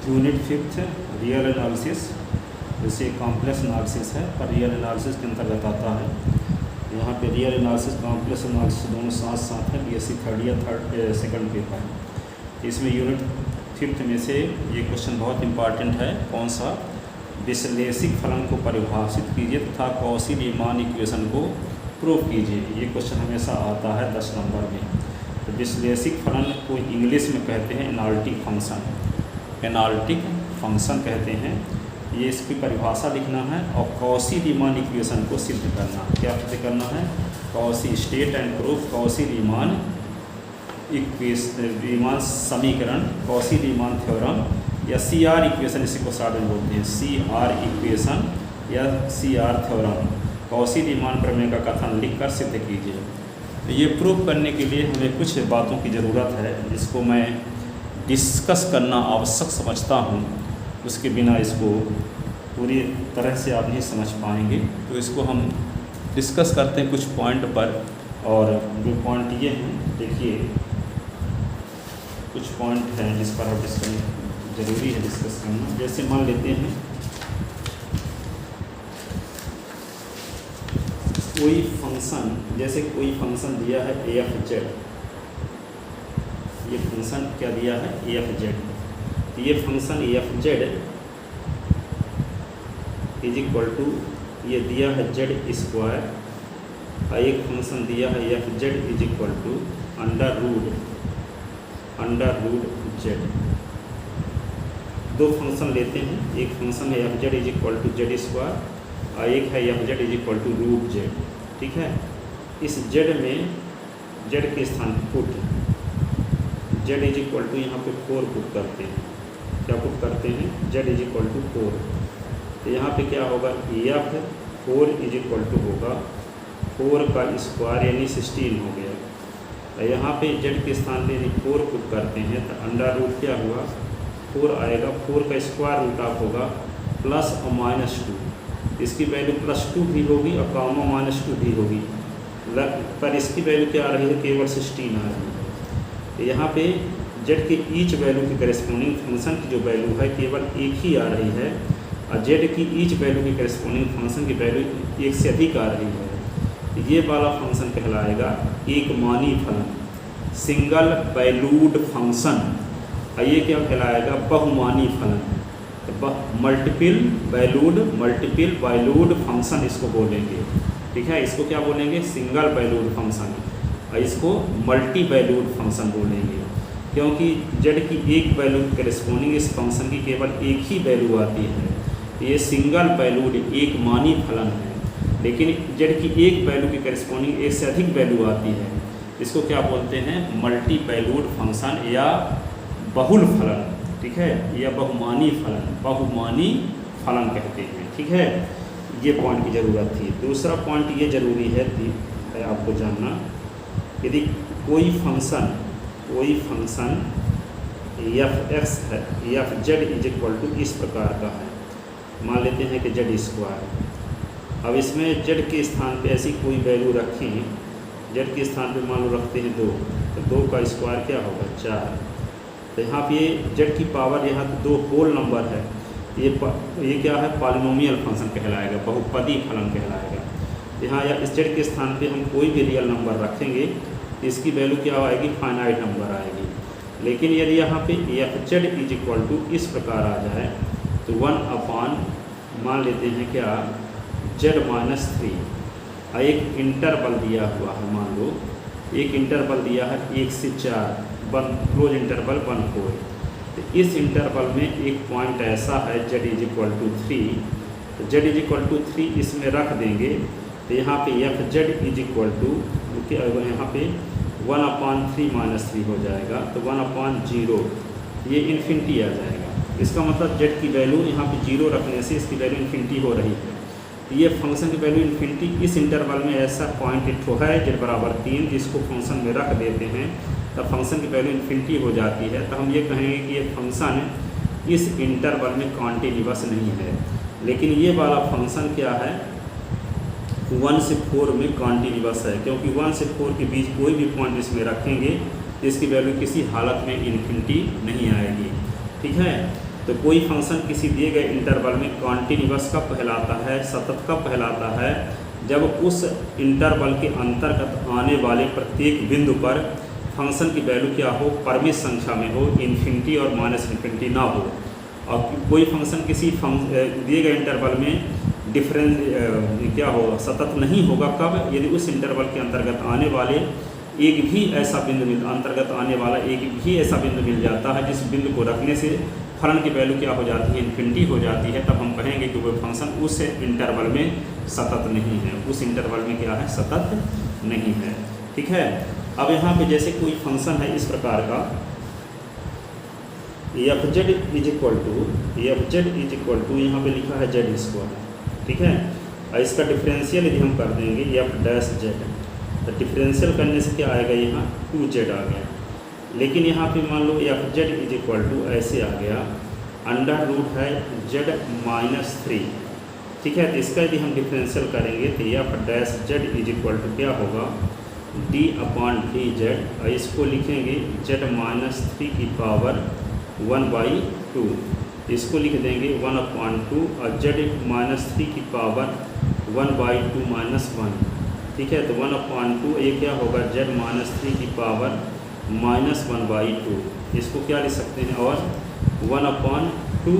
Unit 5 real analysis, जैसे complex analysis है पर रियल एनालिसिस के अंतर्गत आता है। यहाँ पे रियल एनालिसिस कॉम्प्लेक्स एनालिसिस दोनों साथ साथ है। बीएससी थर्ड या सेकंड पेपर है। इसमें यूनिट 5 में से ये क्वेश्चन बहुत इंपॉर्टेंट है। कौन सा? विश्लेषिक फलन को परिभाषित कीजिए तथा कौशी रीमान इक्वेशन को प्रूव कीजिए। ये क्वेश्चन हमेशा आता है 10 नंबर में। तो विश्लेषिक फलन को इंग्लिश में कहते हैं एनालिटिक फंक्शन, एनालिटिक फंक्शन कहते हैं। ये इसकी परिभाषा लिखना है और कौशी रीमान इक्वेशन को सिद्ध करना। क्या सिद्ध करना है? Cauchy state and proof Cauchy Riemann Riemann समीकरण, कौशी रीमान थ्योरम या CR इक्वेशन, इसी को शॉर्ट में बोलते हैं CR इक्वेशन या CR थ्योरम, कौशी रीमान प्रमेय का कथन लिखकर सिद्ध कीजिए। तो ये प्रूव करने के लिए हमें कुछ बातों की ज़रूरत है जिसको मैं डिस्कस करना आवश्यक समझता हूँ। उसके बिना इसको पूरी तरह से आप नहीं समझ पाएंगे। तो इसको हम डिस्कस करते हैं कुछ पॉइंट पर। और जो पॉइंट ये हैं, देखिए कुछ पॉइंट हैं जिस पर आप डिस्कस ज़रूरी है डिस्कस करना। जैसे मान लेते हैं कोई फंक्शन, जैसे कोई फंक्शन दिया है AFZ। ये फंक्शन क्या दिया है? AFZ। तो ये function AFZ is equal to, ये दिया है Z स्क्वायर, और एक फंक्शन दिया है FZ is equal to under root Z। दो फंक्शन लेते हैं। एक फंक्शन है FZ is equal to Z square और एक है FZ is equal to root Z। ठीक है। इस Z में Z के स्थान put Z is equal to यहाँ पे 4 पुट करते हैं। क्या पुट करते हैं? Z is equal to 4। तो यहाँ पे क्या होगा? F4 इज इक्वल टू होगा 4 का स्क्वायर यानी 16 हो गया। और यहाँ पे Z के स्थान पे यदि 4 पुट करते हैं तो अंडर रूट क्या हुआ? 4 आएगा। 4 का स्क्वायर रूट ऑफ होगा प्लस और -2। इसकी वैल्यू +2 भी होगी और कामा -2 भी होगी, पर इसकी वैल्यू क्या आ रही है? केवल 16 आ रही है। तो यहाँ पे Z की ईच वैल्यू के करेस्पॉन्डिंग फंक्शन की जो वैल्यू है केवल एक ही आ रही है, और Z की ईच वैल्यू के करेस्पॉन्डिंग फंक्शन की वैल्यू एक से अधिक आ रही है। ये वाला फंक्शन कहलाएगा एकमानी फलन, सिंगल वैल्यूड फंक्शन। और ये क्या कहलाएगा? बहुमानी फलन, मल्टीपल वैल्यूड फंक्शन इसको बोलेंगे। ठीक है। इसको क्या बोलेंगे? सिंगल वैल्यूड फंक्शन, और इसको मल्टी वैल्यूड फंक्शन बोलेंगे, क्योंकि Z की एक वैल्यू के करेस्पॉन्डिंग इस फंक्शन की केवल एक ही वैल्यू आती है। ये सिंगल वैल्यूड एक मानी फलन है, लेकिन Z की एक वैल्यू के करेस्पॉन्डिंग एक से अधिक वैल्यू आती है। इसको क्या बोलते हैं? मल्टी वैल्यूड फंक्शन या बहुल फलन। ठीक है। या बहुमानी फलन कहते हैं। ठीक है। ये पॉइंट की ज़रूरत थी। दूसरा पॉइंट ये ज़रूरी है आपको जानना, यदि कोई फंक्शन f(x) है, FZ इज इक्वल टू इस प्रकार का है। मान लेते हैं कि Z स्क्वायर। अब इसमें Z के स्थान पे ऐसी कोई वैल्यू रखें, Z के स्थान पे मान लो रखते हैं 2, तो 2 का स्क्वायर क्या होगा? 4। तो यहाँ पे Z की पावर यहाँ तो 2 होल नंबर है। ये क्या है? पॉलिनोमियल फंक्शन कहलाएगा, बहुपदी फलन कहलाएगा। यहाँ या इस Z के स्थान पे हम कोई भी रियल नंबर रखेंगे, इसकी वैल्यू क्या आएगी? फाइनाइट नंबर आएगी। लेकिन यदि यहाँ पे FZ इज इक्वल टू इस प्रकार आ जाए तो 1 मान लेते हैं क्या? Z-3। और एक इंटरवल दिया हुआ है, मान लो एक इंटरवल दिया है 1 से 4, क्लोज इंटरवल 1, 4। तो इस इंटरवल में एक पॉइंट ऐसा है Z इज इक्वल टू 3। तो Z इज इक्वल टू 3 इसमें रख देंगे। तो यहाँ पे FZ इज इक्वल टू यहाँ पे 1/3 - 3 हो जाएगा। तो 1/0 ये इन्फिनिटी आ जाएगा। इसका मतलब Z की वैल्यू यहाँ पे 0 रखने से इसकी वैल्यू इन्फिनिटी हो रही है। तो ये फंक्शन की वैल्यू इन्फिनिटी इस इंटरवल में ऐसा पॉइंट एक ठो है Z=3, जिसको फंक्शन में रख देते हैं तब फंक्शन की वैल्यू इन्फिनिटी हो जाती है। तो हम ये कहेंगे कि ये फंक्शन इस इंटरवल में कॉन्टिन्यूअस नहीं है। लेकिन ये वाला फंक्शन क्या है? 1 से 4 में कॉन्टिन्यूअस है, क्योंकि 1 से 4 के बीच कोई भी पॉइंट इसमें रखेंगे इसकी वैल्यू किसी हालत में इन्फिनिटी नहीं आएगी। ठीक है। तो कोई फंक्शन किसी दिए गए इंटरवल में कॉन्टिन्यूअस कब कहलाता है, सतत कब कहलाता है, जब उस इंटरवल के अंतर्गत आने वाले प्रत्येक बिंदु पर फंक्शन की वैल्यू क्या हो, परिमित संख्या में हो, इन्फिनिटी और माइनस इन्फिनिटी ना हो। और कोई फंक्शन किसी दिए गए इंटरवल में डिफरेंस क्या होगा, सतत नहीं होगा कब, यदि उस इंटरवल के अंतर्गत आने वाले एक भी ऐसा बिंदु मिल जाता है जिस बिंदु को रखने से फलन की वैल्यू क्या हो जाती है, इन्फिनिटी हो जाती है, तब हम कहेंगे कि वो फंक्शन उस इंटरवल में सतत नहीं है, उस इंटरवल में क्या है, सतत नहीं है। ठीक है। अब यहाँ पे जैसे कोई फंक्शन है इस प्रकार का F Z is equal to यहाँ पे लिखा है जेड स्क्वायर। ठीक है। और इसका डिफरेंशियल यदि हम कर देंगे एफ डैश जेड, तो डिफरेंशियल करने से क्या आएगा, यहाँ 2z आ गया। लेकिन यहाँ पे मान लो f Z is equal to ऐसे आ गया, अंडर रूट है जेड माइनस 3। ठीक है। तो इसका यदि हम डिफरेंशियल करेंगे तो F dash Z is equal to क्या होगा, d/3z, और इसको लिखेंगे जेड माइनस 3 की पावर 1/2, इसको लिख देंगे 1/2 और जेड माइनस 3 की पावर 1/2 माइनस 1। ठीक है। तो 1/2 ये क्या होगा, जेड माइनस 3 की पावर माइनस 1/2, इसको क्या लिख सकते हैं, और 1/2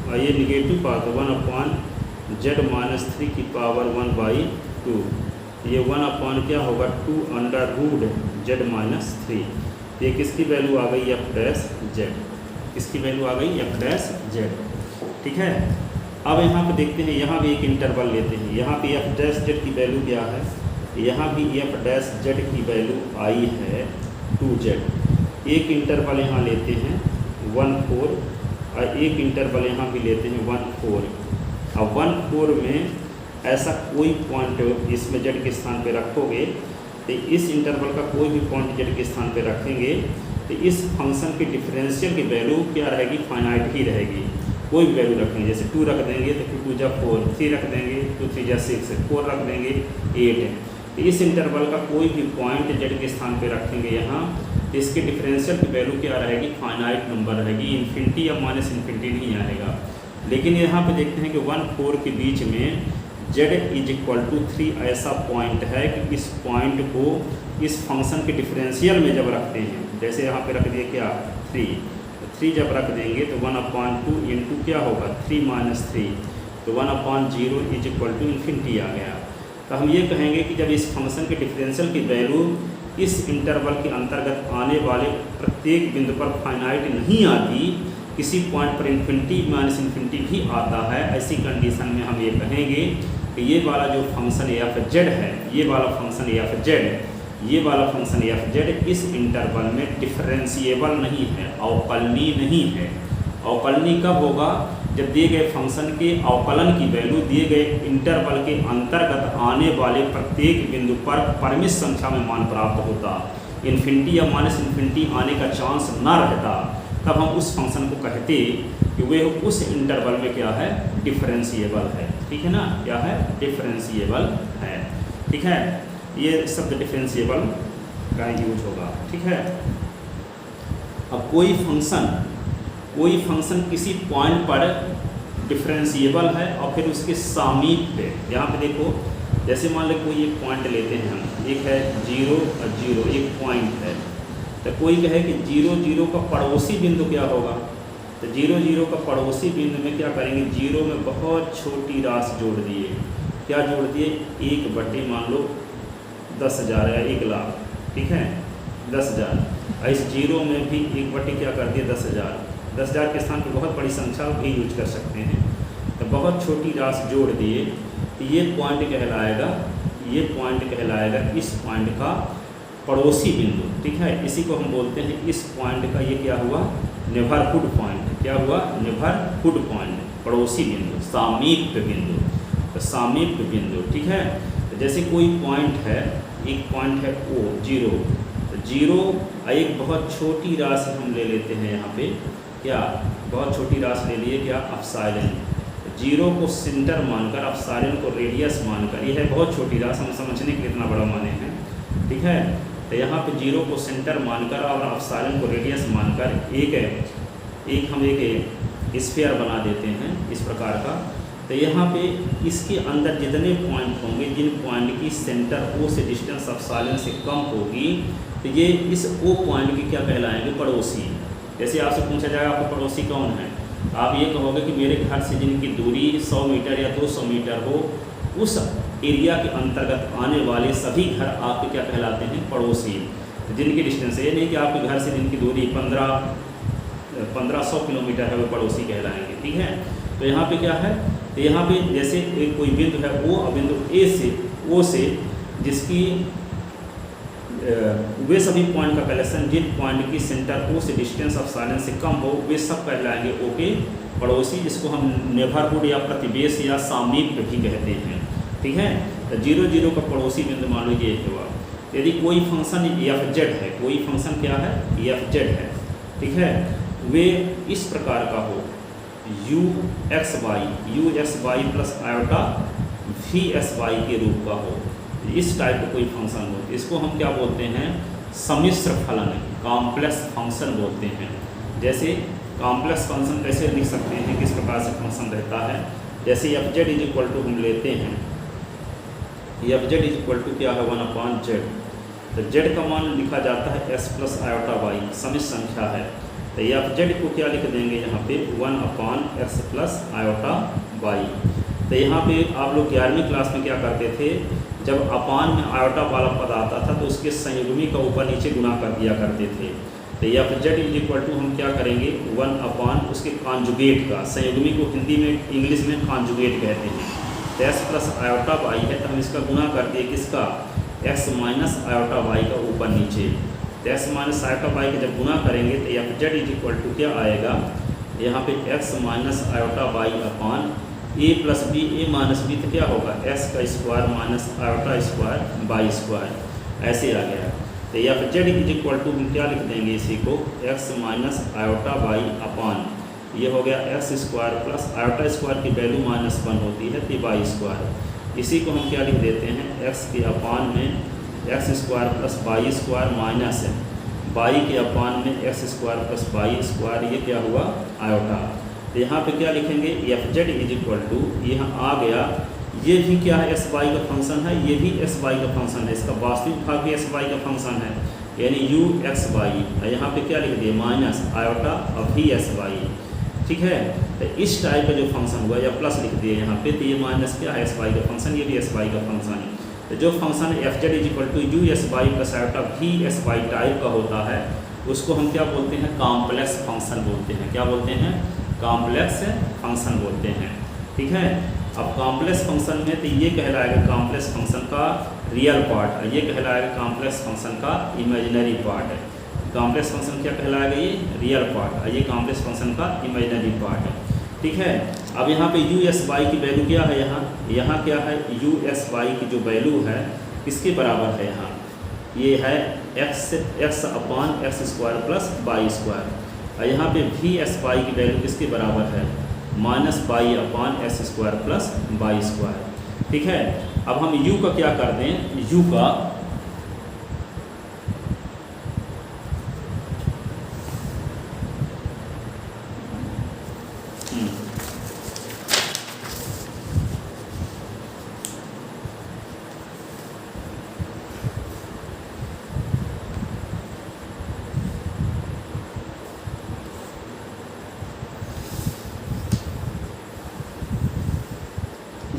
और ये निगेटिव पार्ट 1/जेड माइनस 3 की पावर 1/2, ये 1 क्या होगा 2 अंडर रूट जेड माइनस 3। ये किसकी वैल्यू आ गई, एफ डैश जेड, किसकी वैल्यू आ गई, एफ डैश जेड। ठीक है। अब यहाँ पे देखते हैं, यहाँ भी एक इंटरवल लेते हैं, यहाँ पे एफ डैश जेड की वैल्यू क्या है, यहाँ भी एफ डैश जेड की वैल्यू आई है 2z। एक इंटरवल यहाँ लेते हैं 1/4 और एक इंटरवल यहाँ भी लेते हैं 1/4। अब 1/4 में ऐसा कोई पॉइंट इसमें जेड के स्थान पे रखोगे तो इस इंटरवल का कोई भी पॉइंट जेड के स्थान पे रखेंगे तो इस फंक्शन की डिफरेंशियल की वैल्यू क्या रहेगी, फाइनाइट ही रहेगी। कोई भी वैल्यू रखेंगे, जैसे 2 रख देंगे तो 2 2 जा 4, 3 रख देंगे 2 3 जा 6, 4 रख देंगे 8। तो इस इंटरवल का कोई भी पॉइंट जेड के स्थान पे रखेंगे यहाँ, तो इसके डिफरेंशियल की वैल्यू क्या रहेगी, फाइनाइट नंबर रहेगी, इन्फिनिटी या माइनस इन्फिनिटी नहीं आएगा। लेकिन यहाँ पे देखते हैं कि 1/4 के बीच में z इज इक्वल टू 3 ऐसा पॉइंट है कि इस पॉइंट को इस फंक्शन के डिफरेंशियल में जब रखते हैं, जैसे यहाँ पे रख दिए क्या 3, तो 3 जब रख देंगे तो 1/2 इंटू क्या होगा 3 माइनस 3, तो 1/0 इज इक्वल टू इन्फिनिटी आ गया। तो हम ये कहेंगे कि जब इस फंक्शन के डिफरेंशियल की वैल्यू इस इंटरवल के अंतर्गत आने वाले प्रत्येक बिंदु पर फाइनाइट नहीं आती, किसी पॉइंट पर इन्फिनिटी माइनस इन्फिनिटी भी आता है, ऐसी कंडीशन में हम ये कहेंगे कि ये वाला जो फंक्शन एफ जेड है, ये वाला फंक्शन एफ जेड इस इंटरवल में डिफरेंशिएबल नहीं है, अवकलनीय नहीं है। अवकलनीय कब होगा, जब दिए गए फंक्शन के अवकलन की वैल्यू दिए गए इंटरवल के अंतर्गत आने वाले प्रत्येक बिंदु पर परिमित संख्या में मान प्राप्त होता, इन्फिनिटी या माइनस इन्फिनिटी आने का चांस ना रहता, तब हम उस फंक्शन को कहते कि वे उस इंटरवल में क्या है, डिफरेंशिएबल है। ठीक है ना, क्या है, डिफरेंशिएबल है। ठीक है। ये शब्द डिफरेंशिएबल का यूज होगा। ठीक है। अब कोई फंक्शन किसी पॉइंट पर डिफरेंशिएबल है और फिर उसके सामीप्य, यहाँ पे देखो जैसे मान लो कोई एक पॉइंट लेते हैं हम, एक है 0 और 0 एक पॉइंट है, तो कोई कहे कि 0 0 का पड़ोसी बिंदु क्या होगा, तो 0 0 का पड़ोसी बिंदु में क्या करेंगे, 0 में बहुत छोटी राशि जोड़ दिए, क्या जोड़ दिए 1 बटे मान लो 10,000 या 1 लाख। ठीक है, 10,000। इस 0 में भी 1 बटे क्या कर दिए 10,000। 10,000 के स्थान पर बहुत बड़ी संख्या भी यूज कर सकते हैं, तो बहुत छोटी राशि जोड़ दिए, तो ये पॉइंट कहलाएगा इस पॉइंट का पड़ोसी बिंदु। ठीक है, इसी को हम बोलते हैं इस पॉइंट का ये क्या हुआ, नेबरहुड पॉइंट। क्या हुआ, नेबरहुड पॉइंट, पड़ोसी बिंदु, सामीप्य बिंदु, तो सामीप्य बिंदु। ठीक है, तो जैसे कोई पॉइंट है, एक पॉइंट है O 0, तो 0 एक बहुत छोटी राशि हम ले लेते हैं, यहाँ पे क्या बहुत छोटी राशि ले लिए, क्या एप्सिलॉन, 0 को सेंटर मानकर एप्सिलॉन को रेडियस मानकर, यह है बहुत छोटी राशि, हम समझने के लिए इतना बड़ा माने हैं। ठीक है, तो यहाँ पे 0 को सेंटर मानकर और एप्सिलॉन को रेडियस मानकर एक स्फीयर बना देते हैं इस प्रकार का। तो यहाँ पे इसके अंदर जितने पॉइंट होंगे, जिन पॉइंट की सेंटर ओ से डिस्टेंस एप्सिलॉन से कम होगी, तो ये इस ओ पॉइंट के क्या कहलाएंगे, पड़ोसी। जैसे आपसे पूछा जाएगा आपका पड़ोसी कौन है, तो आप ये कहोगे कि मेरे घर से जिनकी दूरी 100 मीटर या 200 मीटर हो, उस एरिया के अंतर्गत आने वाले सभी घर आपके क्या कहलाते हैं, पड़ोसी। तो जिनकी डिस्टेंस, ये नहीं कि आपके घर से जिनकी दूरी 1500 किलोमीटर है वो पड़ोसी कहलाएंगे, ठीक है। तो यहाँ पे क्या है, तो यहाँ पे जैसे एक कोई बिंदु है ओ, बिंदु ओ से जिसकी वे सभी पॉइंट का कलेक्शन जिन पॉइंट की सेंटर ओ से डिस्टेंस एप्सिलॉन से कम हो, वे सब कहलाएंगे ओ के पड़ोसी, जिसको हम नेबरहुड या प्रतिवेश या सामीप्य भी कहते हैं, ठीक है। तो 0 0 का पड़ोसी बिंदु मान लीजिए ये हुआ। यदि कोई फंक्शन एफ जेड है, कोई फंक्शन क्या है, एफ जेड है, ठीक है, वे इस प्रकार का हो, U X Y plus iota V S Y के रूप का हो, इस टाइप का कोई फंक्शन हो, इसको हम क्या बोलते हैं, सम्मिश्र फलन, कॉम्प्लेक्स फंक्शन बोलते हैं। जैसे कॉम्प्लेक्स फंक्शन कैसे लिख सकते हैं, किस प्रकार से फंक्शन रहता है, जैसे F Z is equal to हम लेते हैं, F Z is equal to क्या है, 1/z। तो जेड का मान लिखा जाता है एस प्लस आयोटा वाई, समिश्र संख्या है। तो एफ जेड को क्या लिख देंगे यहाँ पे, 1/x प्लस आयोटा वाई। तो यहाँ पे आप लोग 11वीं क्लास में क्या करते थे, जब अपान में आयोटा वाला पद आता था तो उसके संयुग्मी का ऊपर नीचे गुणा कर दिया करते थे। तो F Z is equal to हम क्या करेंगे, 1/ उसके कॉन्जुगेट का, संयुग्मी को हिंदी में इंग्लिश में कॉन्जुगेट कहते हैं। तो एस प्लस आयोटा वाई है, तो हम इसका गुणा कर दिए किसका, एक्स माइनस आयोटा वाई का ऊपर नीचे। तो एक्स माइनस आयोटा वाई का जब गुणा करेंगे तो F Z is equal to क्या आएगा, यहाँ पे X minus iota Y upon ए प्लस बी, ए माइनस बी तो क्या होगा, एक्स का square minus iota square Y square, ऐसे आ गया। तो F Z is equal to हम क्या लिख देंगे इसी को, X minus iota Y upon, ये हो गया X square plus iota square की वैल्यू -1 होती है तो बाई स्क्वायर। इसी को हम क्या लिख देते हैं, एक्स के अपान में X square plus Y square minus है बाई के अपान में X square plus Y square, ये क्या हुआ, आयोटा। तो यहाँ पे क्या लिखेंगे, F Z is equal to, यहाँ आ गया, ये भी क्या है, एस वाई का फंक्शन है, ये भी एस वाई का फंक्शन है, इसका वास्तविक भाग भी एस वाई का फंक्शन है, यानी यू एक्स वाई। यहाँ पे क्या लिख दिए, माइनस आयोटा और भी एस वाई, ठीक है। तो इस टाइप का जो फंक्शन हुआ, या प्लस लिख दिए यहाँ पे, तो ये माइनस क्या है, एस वाई का फंक्शन, ये भी एस वाई का फंक्शन है। तो जो function F Z is equal to U S Y plus iota भी एस वाई टाइप का होता है, उसको हम क्या बोलते हैं, कॉम्प्लेक्स फंक्शन बोलते हैं। क्या बोलते हैं, कॉम्प्लेक्स फंक्शन बोलते हैं, ठीक है। अब कॉम्प्लेक्स फंक्शन में तो ये कहलाएगा कॉम्प्लेक्स फंक्शन का रियल पार्ट, और ये कहलाएगा कॉम्प्लेक्स फंक्शन का इमेजिनरी पार्ट है। कॉम्प्लेक्स फंक्शन क्या कहलाएगा, ये रियल पार्ट, और ये कॉम्प्लेक्स फंक्शन का इमेजिनरी पार्ट है, ठीक है। अब यहाँ पे यू एस वाई की वैल्यू क्या है, यहाँ क्या है, यू एस वाई की जो वैल्यू है किसके बराबर है, यहाँ ये है x upon x square plus Y square, और यहाँ पे भी एस वाई की वैल्यू किसके बराबर है, minus by upon x square plus Y square, ठीक है। अब हम u का क्या कर दें, u का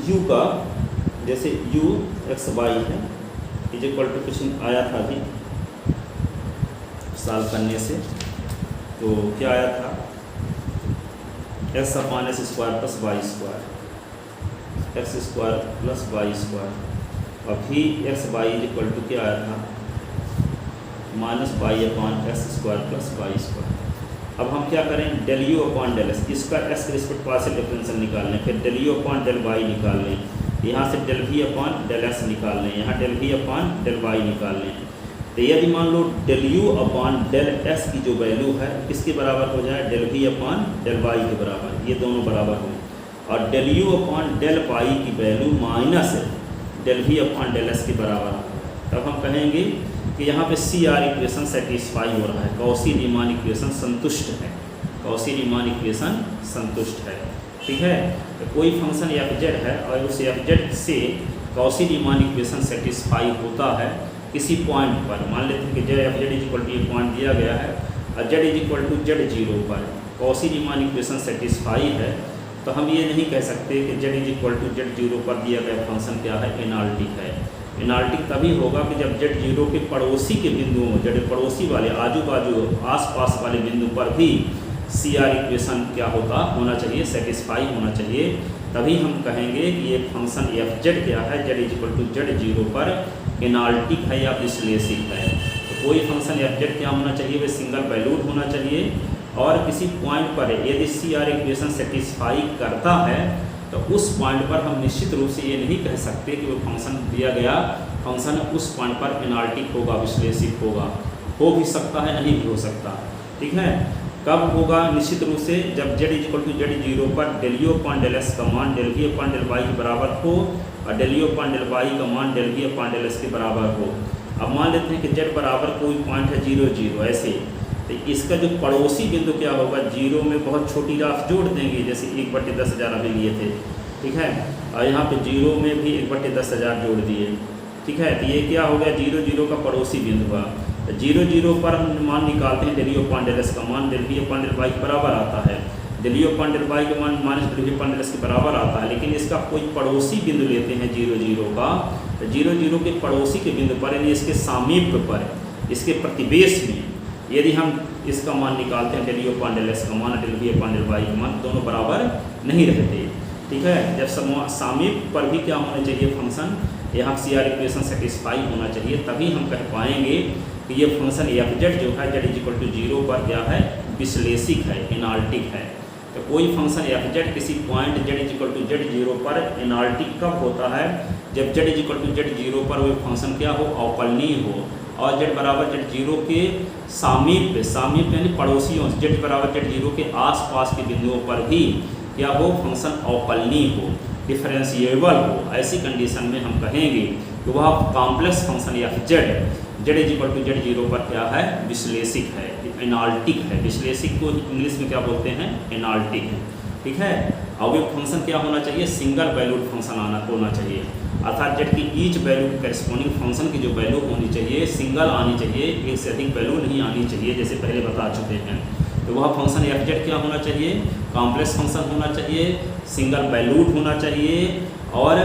u का, जैसे u एक्स वाई है इज इक्वल टू कुछ आया था अभी सॉल्व करने से, तो क्या आया था, x upon x square plus Y square, x square plus Y square, और भी x y is equal to क्या आया था, minus y upon x square plus Y square. अब हम क्या करें, del you upon del s, इसका एस के रिस्पेक्ट पार्शियल डिफरेंशियल निकाल लें, फिर del you upon del y निकाल लें, यहाँ से del we upon del s निकाल लें, यहाँ del we upon del y निकाल लें। तो यदि मान लो del you upon del S की जो वैल्यू है किसके बराबर हो जाए, del we upon del Y के बराबर, ये दोनों बराबर हों, और del you upon del y की value minus del we upon del S के बराबर हो, तब हम कहेंगे कि यहाँ पे सी आर इक्वेशन सेटिस्फाई हो रहा है, गॉसी रीमान इक्वेशन संतुष्ट है, कॉची रीमान इक्वेशन संतुष्ट है। ठीक है, तो कोई फंक्शन एफ जेड है और उस एफ जेड से कॉची रीमान इक्वेशन सेटिस्फाई होता है किसी पॉइंट पर। मान लेते हैं कि Z F Z is equal to ये पॉइंट दिया गया है और Z is equal to Z zero पर कॉची रीमान इक्वेशन सेटिस्फाई है, तो हम ये नहीं कह सकते कि Z is equal to Z zero पर दिया गया फंक्शन क्या है, एनालिटिक है। एनालिटिक तभी होगा कि जब जेड जीरो के पड़ोसी के बिंदुओं, जेड पड़ोसी वाले आजू बाजू आसपास वाले बिंदु पर भी सी आर इक्वेशन क्या होना चाहिए, सेटिस्फाई होना चाहिए। तभी हम कहेंगे कि ये फंक्शन एफ जेड क्या है, Z is equal to Z zero पर एनालिटिक है या विश्लेषिक है। तो कोई फंक्शन एफ जेड क्या होना चाहिए, वे सिंगल वैल्यूड होना चाहिए और किसी पॉइंट पर यदि सी आर इक्वेशन सेटिस्फाई करता है तो उस पॉइंट पर हम निश्चित रूप से ये नहीं कह सकते कि वो फंक्शन दिया गया फंक्शन उस पॉइंट पर एनालिटिक होगा, विश्लेषिक होगा। हो भी सकता है, नहीं भी हो सकता। ठीक है, कब होगा, निश्चित रूप से जब Z is equal to Z zero पर del you upon del S का मान del we upon del Y के बराबर हो और del you upon del Y का मान del we upon del S के बराबर हो। अब मान लेते हैं कि जेड बराबर कोई पॉइंट है 0 0 ऐसे, तो इसका जो पड़ोसी बिंदु क्या होगा, जीरो में बहुत छोटी राशि जोड़ देंगे, जैसे 1/10,000 अभी लिए थे। ठीक है, और यहाँ पे जीरो में भी 1/10,000 जोड़ दिए। ठीक है, तो ये क्या हो गया, 0 0 का पड़ोसी बिंदु हुआ। तो 0 0 पर हम मान निकालते हैं del you upon del S का मान del we upon del Y के बराबर आता है। Del you upon del Y का मान minus del we upon del S के बराबर आता है, लेकिन इसका कोई पड़ोसी बिंदु लेते हैं 0 0 का, तो 0 0 के पड़ोसी के बिंदु पर यानी इसके सामीप्य पर, इसके प्रतिवेश में यदि हम इसका मान निकालते हैं del you upon del S का मान del we upon del Y का मान, दोनों बराबर नहीं रहते। ठीक है, जब सामीप्य पर भी क्या होना चाहिए फंक्शन, यहाँ सी आर इक्वेशन सेटिस्फाई होना चाहिए, तभी हम कह पाएंगे कि ये फंक्शन एफ जेड जो है Z is equal to zero पर क्या है, विश्लेषिक है, एनालिटिक है। तो कोई फंक्शन एफ जेड किसी point Z is equal to Z zero पर एनालिटिक कब होता है, जब Z is equal to Z zero पर वो फंक्शन क्या हो, अवकलनीय हो और जेड बराबर जेड जीरो के सामीप्य यानी पड़ोसियों, जेड बराबर जेड जीरो के आसपास के बिंदुओं पर भी क्या हो, फंक्शन अवकलनीय हो, डिफरेंशिएबल हो। ऐसी कंडीशन में हम कहेंगे कि वह complex function F Z is equal to Z zero पर क्या है, विश्लेषिक है, एनालिटिक है। विश्लेषिक को इंग्लिश में क्या बोलते हैं, एनालिटिक है। ठीक है, और वो फंक्शन क्या होना चाहिए, सिंगल वैल्यूड फंक्शन होना चाहिए, अर्थात जेड की ईच वैल्यू की करेस्पॉन्डिंग फंक्शन की जो वैल्यू होनी चाहिए सिंगल आनी चाहिए, एक से अधिक वैल्यू नहीं आनी चाहिए, जैसे पहले बता चुके हैं। तो वह फंक्शन एफ जेड क्या होना चाहिए, कॉम्प्लेक्स फंक्शन होना चाहिए, सिंगल वैल्यूड होना चाहिए और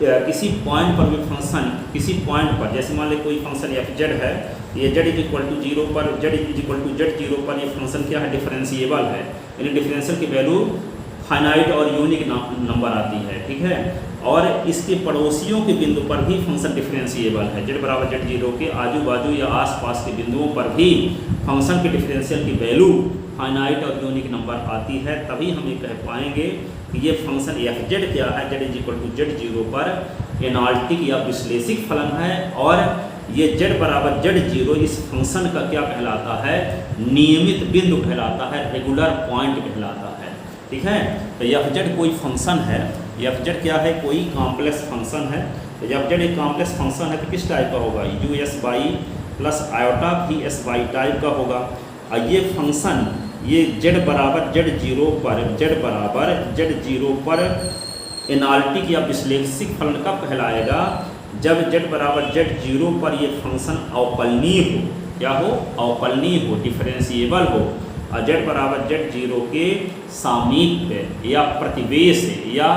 किसी पॉइंट पर भी फंक्शन, किसी पॉइंट पर, जैसे मान ले कोई फंक्शन एफ जेड है, ये z is equal to zero पर, z is equal to Z zero पर ये फंक्शन क्या है, डिफरेंशिएबल है, यानी डिफरेंशियल की वैल्यू फाइनाइट और यूनिक नंबर आती है। ठीक है, और इसके पड़ोसियों के बिंदु पर भी फंक्शन डिफरेंशिएबल है, जेड बराबर जेड जीरो के आजू बाजू या आसपास के बिंदुओं पर भी फंक्शन के डिफरेंशियल की वैल्यू फाइनाइट और यूनिक नंबर आती है। तभी हम ये कह पाएंगे कि ये फंक्शन एफ जेड क्या है, Z is equal to Z zero पर एनालिटिक या विश्लेषिक फलन है और ये जेड बराबर जेड जीरो इस फंक्शन का क्या कहलाता है, नियमित बिंदु कहलाता है, रेगुलर पॉइंट कहलाता है। ठीक है, तो एफ जेड कोई फंक्शन है, एफ जेड क्या है, कोई कॉम्प्लेक्स फंक्शन है। तो एफ जेड एक कॉम्प्लेक्स फंक्शन है तो किस टाइप का होगा, U S Y plus iota V S Y type का होगा। और ये फंक्शन ये जेड बराबर जेड जीरो पर, जेड बराबर जेड जीरो पर एनालिटिक या विश्लेषिक फलन कब कहलाएगा, जब जेड बराबर जेड जीरो पर ये फंक्शन अवकलनीय हो, क्या हो, अवकलनीय हो, डिफरेंशिएबल हो और जेड बराबर जेड जीरो के सामीप्य या प्रतिवेश या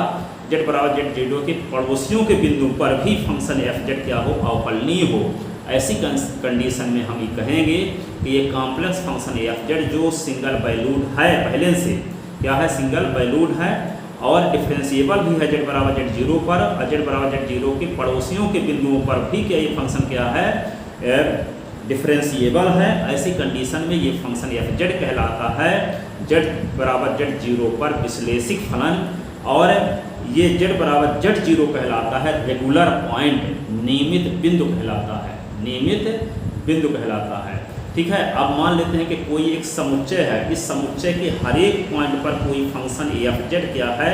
जेड बराबर जेड जीरो के पड़ोसियों के बिंदु पर भी फंक्शन एफ जेड क्या हो, अवकलनीय हो। ऐसी कंडीशन में हम ये कहेंगे कि ये कॉम्प्लेक्स फंक्शन एफ जेड जो सिंगल वैल्यूड है, पहले से क्या है, सिंगल वैल्यूड है और डिफरेंशिएबल भी है जेड बराबर जेड जीरो पर और जेड बराबर जेड जीरो के पड़ोसियों के बिंदुओं पर भी क्या ये फंक्शन क्या है, डिफरेंशिएबल है। ऐसी कंडीशन में ये फंक्शन एफ जेड कहलाता है, जेड बराबर जेड जीरो पर विश्लेषिक फलन और ये जेड बराबर जेड जीरो कहलाता है, रेगुलर पॉइंट, नियमित बिंदु कहलाता है, नियमित बिंदु कहलाता है। ठीक है, अब मान लेते हैं कि कोई एक समुच्चय है, इस समुच्चय के हर एक पॉइंट पर कोई फंक्शन एफ जेड क्या है,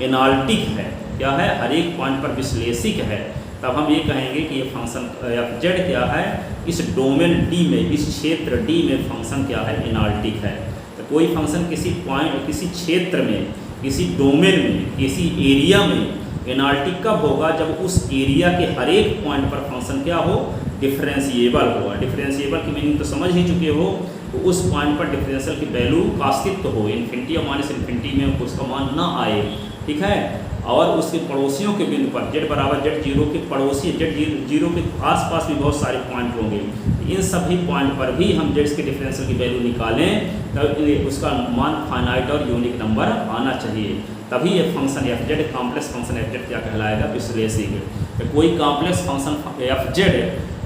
एनालिटिक है, क्या है, हर एक पॉइंट पर विश्लेषिक है। तब हम ये कहेंगे कि ये फंक्शन एफ जेड क्या है, इस डोमेन डी में, इस क्षेत्र डी में फंक्शन क्या है, एनालिटिक है। तो कोई फंक्शन किसी पॉइंट, किसी क्षेत्र में, किसी डोमेन में, किसी एरिया में एनालिटिक कब होगा, जब उस एरिया के हर एक पॉइंट पर फंक्शन क्या हो, डिफरेंशिएबल होगा। डिफरेंशिएबल की मीनिंग तो समझ ही चुके हो, तो उस पॉइंट पर डिफरेंशियल की वैल्यू का अस्तित्व हो, इन्फिनिटी या माइनस इन्फिनिटी में उसका मान ना आए, ठीक है। और उसके पड़ोसियों के बिंदु पर z बराबर z0 के पड़ोसी, z0 के आसपास भी बहुत सारे पॉइंट होंगे, इन सभी पॉइंट पर भी हम z के डिफरेंशियल की वैल्यू निकालें तो उसका मान फाइनाइट और यूनिक नंबर आना चाहिए, तभी ये function F Z, complex function F Z क्या कहलाएगा, विश्लेषिक। तो कोई कॉम्प्लेक्स फंक्शन एफ जेड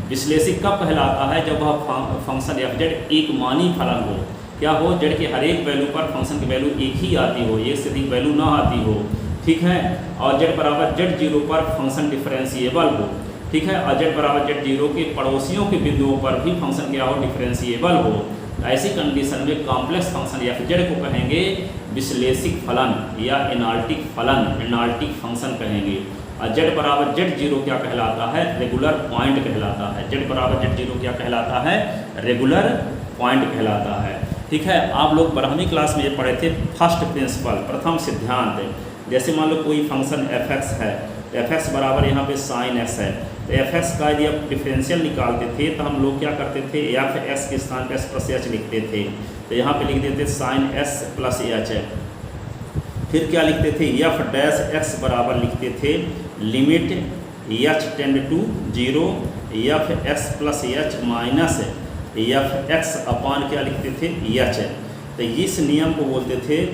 विश्लेषिक कब कहलाता है, जब वह फंक्शन एफ जेड एक मानी फलन हो, क्या हो, जेड के हर एक वैल्यू पर फंक्शन की वैल्यू एक ही आती हो, एक से अधिक वैल्यू ना आती हो, ठीक है। और जेड बराबर z0 पर फंक्शन डिफरेंशिएबल हो, ठीक है। और जेड बराबर z0 के पड़ोसियों के बिंदुओं पर भी फंक्शन क्या हो, डिफरेंशिएबल हो। ऐसी कंडीशन में कॉम्प्लेक्स फंक्शन एफ जेड को कहेंगे विश्लेषिक फलन या एनालिटिक फलन, एनालिटिक फंक्शन कहेंगे। और z बराबर z0 क्या कहलाता है, रेगुलर पॉइंट कहलाता है। z बराबर z0 क्या कहलाता है, रेगुलर पॉइंट कहलाता है, ठीक है। आप लोग 12वीं क्लास में ये पढ़े थे फर्स्ट प्रिंसिपल, प्रथम सिद्धांत। जैसे मान लो कोई फंक्शन fx है, तो fx बराबर यहाँ पे sin x है, तो fx का यदि आप डिफरेंशियल निकालते थे तो हम लोग क्या करते थे, fx के स्थान पर s प्लस h लिखते थे, तो यहाँ पे लिख देते sin s प्लस h। फिर क्या लिखते थे, f डैश x बराबर लिखते थे limit h tend to 0 f x plus h minus f x upon क्या लिखते थे, h। तो इस नियम को बोलते थे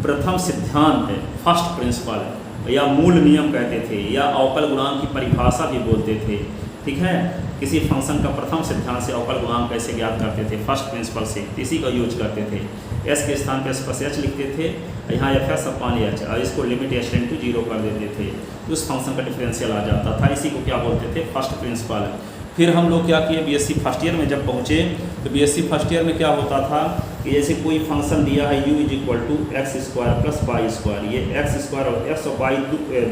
प्रथम सिद्धांत, फर्स्ट प्रिंसिपल या मूल नियम कहते थे, या अवकल गुणांक की परिभाषा भी बोलते थे, ठीक है। किसी फंक्शन का प्रथम सिद्धांत से अवकल गुणांक कैसे ज्ञात करते थे, फर्स्ट प्रिंसिपल से, इसी का यूज करते थे। s के स्थान पर s प्लस h लिखते थे, यहाँ एफ एस अपान h, और इसको लिमिट h टेंड टू 0 कर देते थे, तो उस फंक्शन का डिफरेंशियल आ जाता था। इसी को क्या बोलते थे, फर्स्ट प्रिंसिपल। फिर हम लोग क्या किए, बीएससी फर्स्ट ईयर में जब पहुँचे तो बीएससी फर्स्ट ईयर में क्या होता था कि जैसे कोई फंक्शन दिया है u is equal to x square plus Y square, ये एक्स स्क्वायर और एक्स और वाई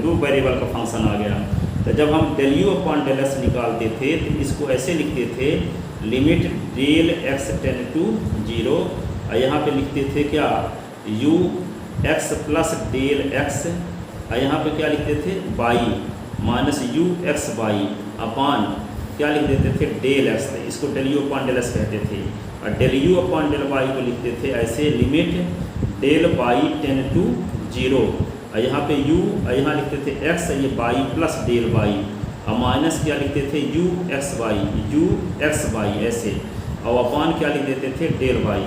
दो वेरिएबल का फंक्शन आ गया। तो जब हम del you upon del x निकालते थे तो इसको ऐसे लिखते थे limit del x tend to 0, और यहाँ पे लिखते थे क्या, u x plus del x, और यहाँ पे क्या लिखते थे, y minus u x y upon क्या लिख देते थे, डेल एक्स। इसको del you upon del X कहते थे। और del you upon del Y को लिखते थे ऐसे limit del Y tend to 0, और यहाँ पे u, और यहाँ लिखते थे x, ये वाई प्लस डेल वाई, और माइनस क्या लिखते थे, u एक्स वाई ऐसे, और अपान क्या लिख देते थे, डेल वाई।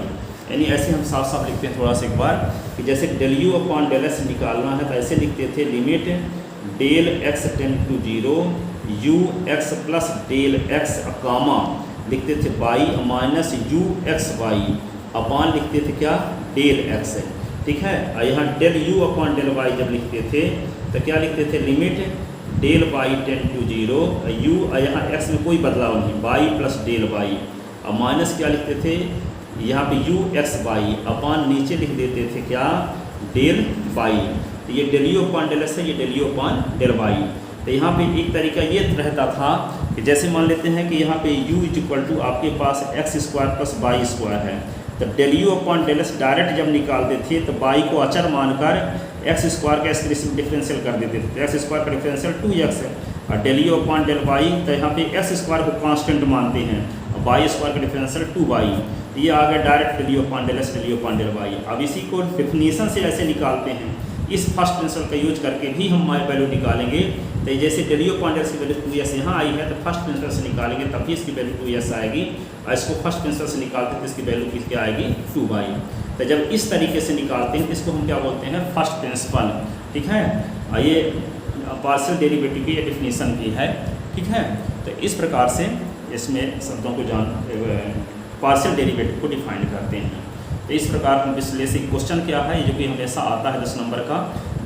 यानी ऐसे हम साफ साफ लिखते हैं थोड़ा सा एक बार कि जैसे del you upon del x निकालना है तो ऐसे लिखते थे limit del x tend to 0 u x plus del x comma लिखते थे y minus u x y upon लिखते थे क्या, डेल एक्स, ठीक है। और यहाँ del u upon del y जब लिखते थे तो क्या लिखते थे, limit del Y tend to 0 u, और यहाँ x में कोई बदलाव नहीं, वाई प्लस डेल वाई, और माइनस क्या लिखते थे, यहाँ पे u एक्स वाई अपान नीचे लिख देते थे क्या, डेल वाई। तो ये del you upon del x है, ये del you upon del Y. तो यहाँ पे एक तरीका ये रहता था कि जैसे मान लेते हैं कि यहाँ पे u इज इक्वल टू आपके पास x square plus Y square है, तो del you upon del x direct जब निकालते थे तो वाई को अचर मानकर एक्स स्क्वायर का इसके डिफरेंशियल कर देते थे, तो एक्स स्क्वायर का डिफरेंशियल 2x है। और del you upon del Y, तो यहाँ पे एक्स स्क्वायर को कांस्टेंट मानते हैं और वाई स्क्वायर का डिफरेंशियल 2y, तो ये आ गया direct del you upon del x, del you upon del Y. अब इसी को डिफिनीशन से ऐसे निकालते हैं, इस फर्स्ट प्रिंसिपल का यूज करके भी हम वैल्यू निकालेंगे। तो जैसे del you upon del x की वैल्यू 2s यहाँ आई है, तो फर्स्ट प्रिंसिपल से निकालेंगे तब भी इसकी वैल्यू 2s आएगी, और इसको फर्स्ट प्रिंसिपल से निकालते हैं तो इसकी वैल्यू क्या आएगी, 2y। तो जब इस तरीके से निकालते हैं इसको हम क्या बोलते हैं, फर्स्ट प्रिंसिपल, ठीक है। और ये पार्शियल डेरिवेटिव की डेफिनेशन भी है, ठीक है। तो इस प्रकार से इसमें शब्दों को पार्शियल डेरिवेटिव को डिफाइन करते हैं। तो इस प्रकार हम विश्लेषिक क्वेश्चन क्या है, जो कि हमेशा आता है 10 नंबर का,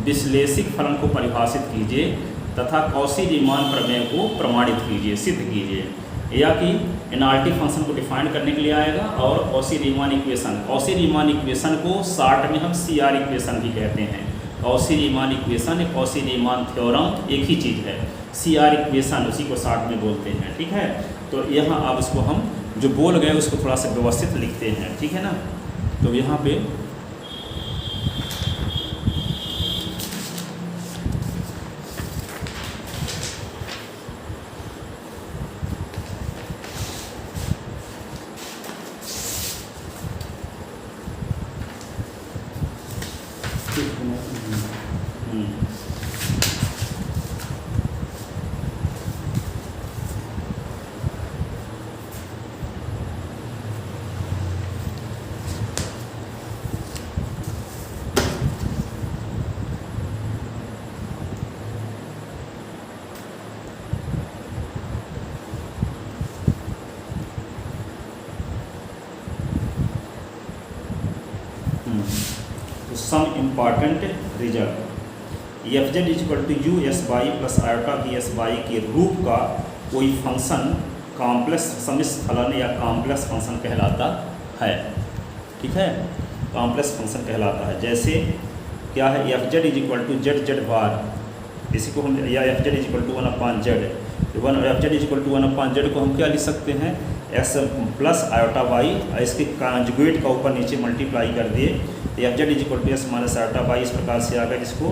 विश्लेषिक फलन को परिभाषित कीजिए तथा कॉची-रीमान प्रमेय को प्रमाणित कीजिए, सिद्ध कीजिए। या कि एनालिटिक फंक्शन को डिफाइन करने के लिए आएगा, और कॉची-रीमान इक्वेशन, कॉची-रीमान इक्वेशन को शॉर्ट में हम CR इक्वेशन भी कहते हैं। कॉची-रीमान इक्वेशन, कॉची-रीमान थ्योरम एक ही चीज़ है, CR इक्वेशन उसी को शॉर्ट में बोलते हैं, ठीक है। तो यहाँ अब इसको हम जो बोल गए उसको थोड़ा सा व्यवस्थित लिखते हैं, ठीक है ना। तो यहाँ पे some important result F Z equal to U S Y plus iota V S Y के रूप का कोई फंक्शन कॉम्प्लेक्स समिश्र फलन या कॉम्प्लेक्स फंक्शन कहलाता है। ठीक है, कॉम्प्लेक्स फंक्शन कहलाता है। जैसे क्या है, F Z is equal to z z bar, इसी को हम, या f Z is equal to 1/z, f Z is equal to 1/z को हम क्या लिख सकते हैं, एस प्लस आयोटा वाई, इसके कॉन्जुगेट का ऊपर नीचे मल्टीप्लाई कर दिए, f Z is equal to S minus iota y इस प्रकार से आ गया, जिसको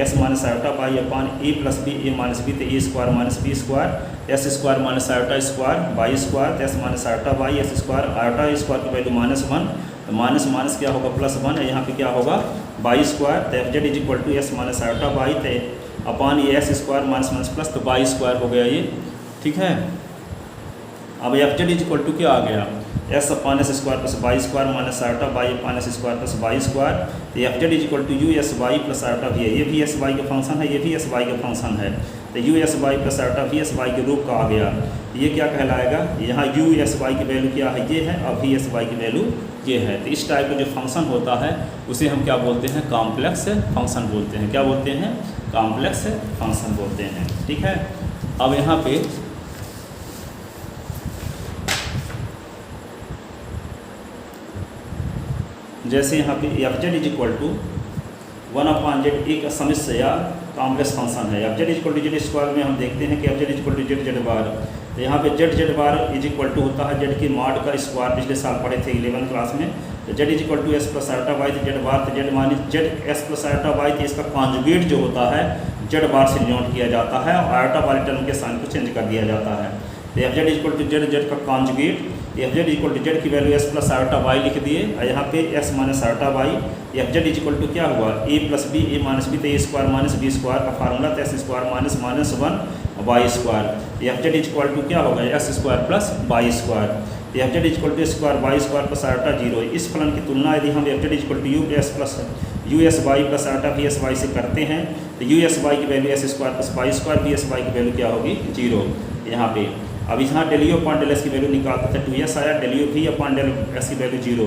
s minus iota Y upon ए प्लस बी, ए माइनस बी तो a square minus b square, x square minus iota square Y square, x minus iota y x square, iota square की value -1, तो minus minus क्या होगा +1 है, यहाँ पे क्या होगा वाई स्क्वायर, तो F Z is equal to S minus iota Y तो अपान ये x square minus minus plus तो वाई स्क्वायर हो गया ये। ठीक है, अब f Z is equal to क्या आ गया, x upon x square plus Y square minus iota Y upon x square plus Y square, तो F Z is equal to U S Y plus iota v है, ये भी S y का function है, ये भी एस वाई का function है, तो U S Y plus iota V S Y के रूप का आ गया। ये क्या कहलाएगा, यहाँ यू एस वाई की वैल्यू क्या है, ये है, और वी एस वाई की वैल्यू ये है। तो इस टाइप का जो फंक्शन होता है उसे हम क्या बोलते हैं, कॉम्प्लेक्स फंक्शन बोलते हैं। क्या बोलते हैं, कॉम्प्लेक्स फंक्शन बोलते हैं। ठीक है, अब यहाँ पे जैसे यहाँ पे f Z is equal to 1/z एक समिश्र या कॉम्प्लेक्स फंक्शन है। F Z is equal to z square में हम देखते हैं कि f Z is equal to z z bar, तो यहाँ पे z z bar is equal to होता है जेड की मॉड का स्क्वायर, पिछले साल पढ़े थे 11th क्लास में, तो Z is equal to S plus iota Y, तो जेड बार तो Z minus Z X plus iota Y, तो इसका कॉन्जुगेट जो होता है जेड बार से डिनोट किया जाता है और आयोटा वाली टर्म के साइन को चेंज कर दिया जाता है। तो F Z is equal to z z का conjugate, f Z equal to z की value x plus iota y लिख दिए, और यहाँ पे x minus iota y, f Z is equal to क्या हुआ, a plus B, A minus B तो a square minus b square का फार्मूला, तो x square minus minus 1 y square, F Z is equal to क्या होगा, S square plus Y square, F Z is equal to square Y square plus iota 0। इस फलन की तुलना यदि हम F Z is equal to U S plus U S Y plus iota V S Y से करते हैं, तो यू एस वाई की value X square plus Y square, V S Y की वैल्यू क्या होगी 0 यहाँ पे। अब यहाँ del you upon del S की वैल्यू निकालते थे, 2s आया, del U V upon del S की वैल्यू 0,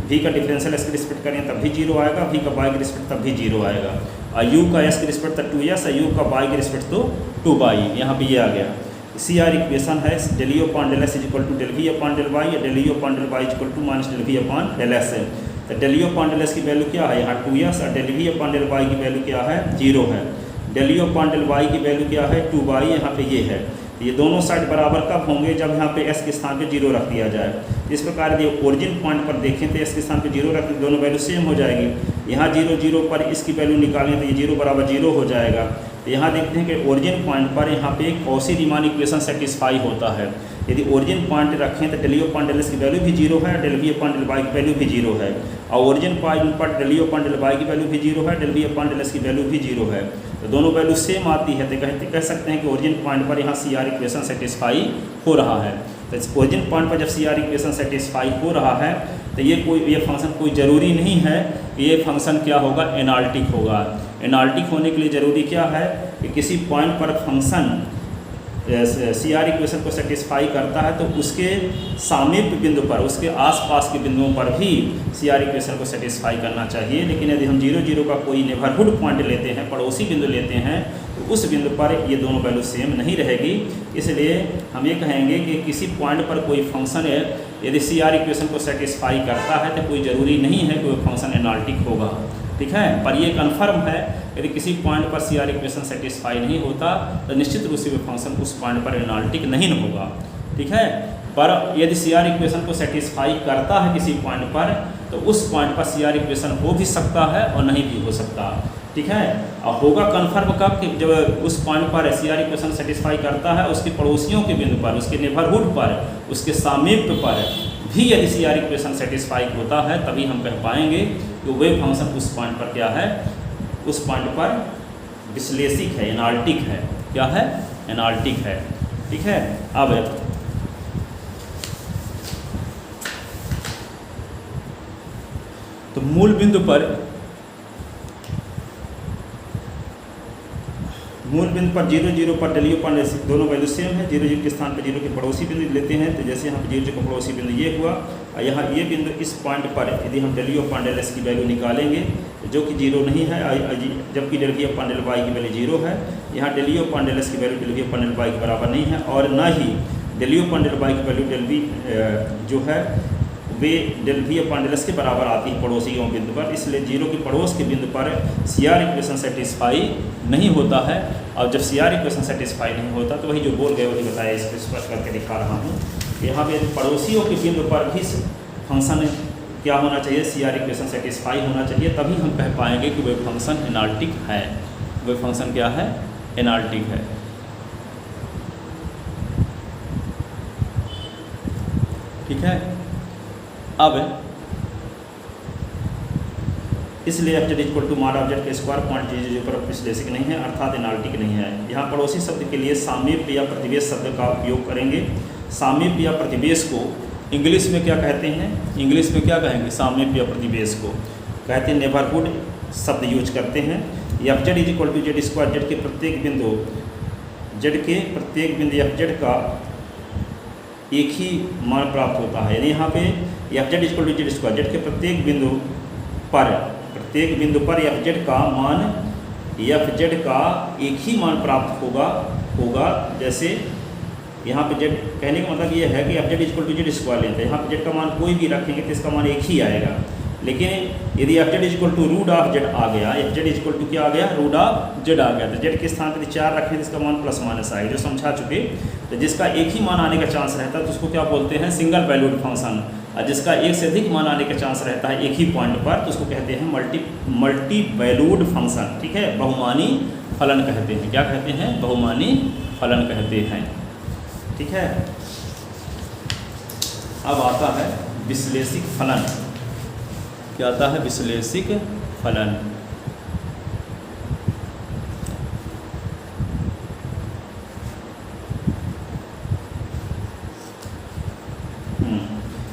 वी का डिफरेंशियल एस की रिस्पेक्ट करें तब भी 0 आएगा, वी का वाई की रिस्पेक्ट तब भी 0 आएगा, और यू का एस की रिस्पेक्ट तो 2s, यू का वाई की रिस्पेक्ट तो 2y, यहाँ पे ये आ गया। सी आर इक्वेशन है del you upon del x is equal to del we upon del y, या del you upon del y is equal to minus del we upon del x है। तो del you upon del S की value क्या है, यहाँ 2s, और del we upon del y की value क्या है 0 है, del you upon del y की वैल्यू क्या है 2y, यहाँ पे ये है। ये दोनों साइड बराबर कब होंगे, जब यहाँ पे s के स्थान पे 0 रख दिया जाए। इस प्रकार यदि ओरिजिन पॉइंट पर देखें तो s के स्थान पे 0 रख, दोनों वैल्यू सेम हो जाएगी। यहाँ 0 0 पर इसकी वैल्यू निकालें तो ये 0 बराबर 0 हो जाएगा। तो यहाँ देखते हैं कि ओरिजिन पॉइंट पर यहाँ पे कॉची रीमान इक्वेशन सेटिस्फाई होता है। यदि ओरिजिन पॉइंट रखें तो del you upon del S की वैल्यू भी 0 है, del we upon del y की वैल्यू भी 0 है, और ओरिजिन पॉइंट पर del you upon del y की वैल्यू भी 0 है, del we upon del S की वैल्यू भी 0 है, तो दोनों वैल्यू सेम आती है। तो कह सकते हैं कि ओरिजिन पॉइंट पर यहाँ सी आर इक्वेशन सेटिस्फाई हो रहा है। तो ओरिजिन पॉइंट पर जब सी आर इक्वेशन सेटिस्फाई हो रहा है तो ये फंक्शन कोई ज़रूरी नहीं है कि ये फंक्शन क्या होगा, एनालिटिक होगा। एनालिटिक होने के लिए ज़रूरी क्या है कि किसी पॉइंट पर फंक्शन सी आर इक्वेशन को सेटिस्फाई करता है तो उसके सामीप्य बिंदु पर, उसके आसपास के बिंदुओं पर भी सी आर इक्वेशन को सेटिस्फाई करना चाहिए। लेकिन यदि हम 0 0 का कोई नेबरहुड पॉइंट लेते हैं, पड़ोसी बिंदु लेते हैं, तो उस बिंदु पर ये दोनों वैल्यू सेम नहीं रहेगी। इसलिए हम ये कहेंगे कि किसी पॉइंट पर कोई फंक्शन है यदि सी आर इक्वेशन को सेटिस्फाई करता है तो कोई ज़रूरी नहीं है कि वो फंक्शन एनालिटिक होगा। ठीक है, पर ये कन्फर्म है यदि किसी पॉइंट पर सी आर इक्वेशन सेटिस्फाई नहीं होता तो निश्चित रूप से वो फंक्शन उस पॉइंट पर एनालिटिक नहीं होगा। ठीक है, पर यदि सी आर इक्वेशन को सेटिस्फाई करता है किसी पॉइंट पर तो उस पॉइंट पर सी आर इक्वेशन हो भी सकता है और नहीं भी हो सकता। ठीक है, अब होगा कन्फर्म कब कि जब उस पॉइंट पर सी आर इक्वेशन सेटिस्फाई करता है उसके पड़ोसियों के बिंदु पर, उसके नेबरहुड पर, उसके सामीप्य पर भी यदि सी आर इक्वेशन सेटिस्फाई होता है तभी हम कह पाएंगे कि वेव फंक्शन उस पॉइंट पर क्या है, उस पॉइंट पर विश्लेषिक है, एनाल्टिक है। क्या है? एनाल्टिक है। ठीक है, अब तो मूल बिंदु पर जीरो जीरो पर डेलियो पांडेलस दोनों वैल्यू सेम है। जीरो जीरो के स्थान पर जीरो के पड़ोसी बिंदु लेते हैं, तो जैसे यहाँ पर जीरो का पड़ोसी बिंदु ये हुआ और यहाँ ये बिंदु इस पॉइंट पर यदि हम डेलियो पांडेलस की वैल्यू निकालेंगे जो कि जीरो नहीं है, जबकि डेलियो पांडेल वाई की वैल्यू जीरो है। यहाँ डेलियो पांडेलस की वैल्यू डेलियो पांडेल वाई के बराबर नहीं है और न ही डेलियो पांडेल वाई की वैल्यू डेल वी जो है वे डेल वी पांडेलस के बराबर आती है पड़ोसियों बिंदु पर। इसलिए जीरो के पड़ोस के बिंदु पर सी आर इक्वेशन सेटिस्फाई नहीं होता है। और जब सी आर इक्वेशन सेटिस्फाई नहीं होता तो वही जो बोल गए वही बताया, इसको स्पष्ट करके दिखा रहा हूँ। यहाँ पे पड़ोसियों के बिंदु पर भी फंक्शन क्या होना चाहिए, सी आर इक्वेशन सेटिस्फाई होना चाहिए, तभी हम कह पाएंगे कि वेव फंक्शन एनाल्टिक है। वेव फंक्शन क्या है? एनाल्टिक है। ठीक है, अब इसलिए f Z equal to mod of z के स्क्वायर पॉइंट जीरो पर विश्लेषिक नहीं है, अर्थात एनाल्टिक नहीं है। यहाँ पड़ोसी शब्द के लिए सामीप्य या प्रतिवेश शब्द का उपयोग करेंगे। सामीप्य या प्रतिवेश को इंग्लिश में क्या कहते हैं? इंग्लिश में क्या कहेंगे? सामीप्य या प्रतिवेश को कहते हैं नेबरहुड शब्द यूज करते हैं। F Z is equal to z square, z के प्रत्येक बिंदु एफ जेड का एक ही मान प्राप्त होता है। यानी यहाँ पे f Z equal to z square, z के प्रत्येक बिंदु पर एफ जेड का एक ही मान प्राप्त होगा। जैसे यहाँ पे जेड कहने का मतलब ये है कि f Z equal to z square लेते हैं, यहाँ पे जेड का मान कोई भी रखेंगे तो इसका मान एक ही आएगा। लेकिन यदि f Z equal to root of z आ गया, एफ जेड इक्वल टू क्या आ गया? रूट ऑफ जेड आ गया, तो जेड के स्थान पर 4 रखें तो इसका मान प्लस माइनस आएगा, जो समझा चुके। तो जिसका एक ही मान आने का चांस रहता है तो उसको क्या बोलते हैं? Single valued function. और जिसका एक से अधिक मान आने का चांस रहता है एक ही पॉइंट पर तो उसको कहते हैं मल्टी वैल्यूड फंक्शन। ठीक है, बहुमानी फलन कहते हैं। क्या कहते हैं? बहुमानी फलन कहते हैं। ठीक है, अब आता है विश्लेषिक फलन। क्या आता है? विश्लेषिक फलन।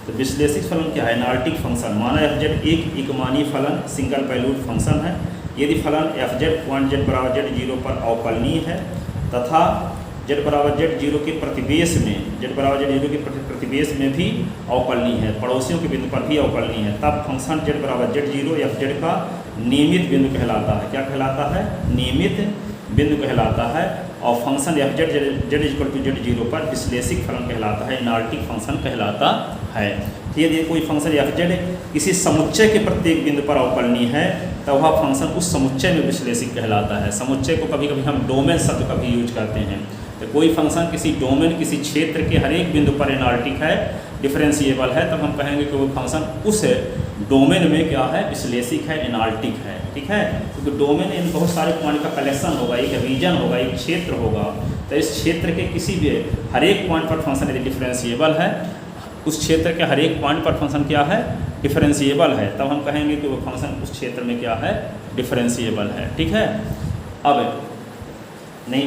तो विश्लेषिक फलन क्या है? एनाल्टिक फंक्शन। माना एफ जेड एक एकमानी फलन सिंगल वैल्यूड फंक्शन है। यदि फलन एफ जेड पॉइंट जेड बराबर जेड जीरो पर अवकलनीय है तथा जेड बराबर जेड जीरो के प्रतिवेश में भी अवकलनीय है, पड़ोसियों के बिंदु पर भी अवकलनीय है, तब फंक्शन जेड बराबर जेड जीरो एफ जेड का नियमित बिंदु कहलाता है। क्या कहलाता है? नियमित बिंदु कहलाता है। और function F Z equal to Z zero पर विश्लेषिक फलन कहलाता है, एनाल्टिक फंक्शन कहलाता है। यदि कोई फंक्शन एफ जेड किसी समुच्चय के प्रत्येक बिंदु पर अवकलनीय है तो वह फंक्शन उस समुच्चय में विश्लेषिक कहलाता है। समुच्चय को कभी कभी हम डोमेन शब्द का भी यूज करते हैं। तो कोई फंक्शन किसी डोमेन, किसी क्षेत्र के हर एक बिंदु पर एनाल्टिक है, डिफरेंशिएबल है, तब हम कहेंगे कि वो फंक्शन उस डोमेन में क्या है? विश्लेषिक है, एनाल्टिक है। ठीक है, क्योंकि डोमेन इन बहुत सारे पॉइंट का कलेक्शन होगा, एक रीजन होगा, एक क्षेत्र होगा। तो इस क्षेत्र के किसी भी हर एक पॉइंट पर फंक्शन यदि डिफरेंशिएबल है, उस क्षेत्र के हर एक पॉइंट पर फंक्शन क्या है? डिफरेंशिएबल है, तब हम कहेंगे कि वो फंक्शन उस क्षेत्र में क्या है? डिफरेंशिएबल है। ठीक है, अब नहीं,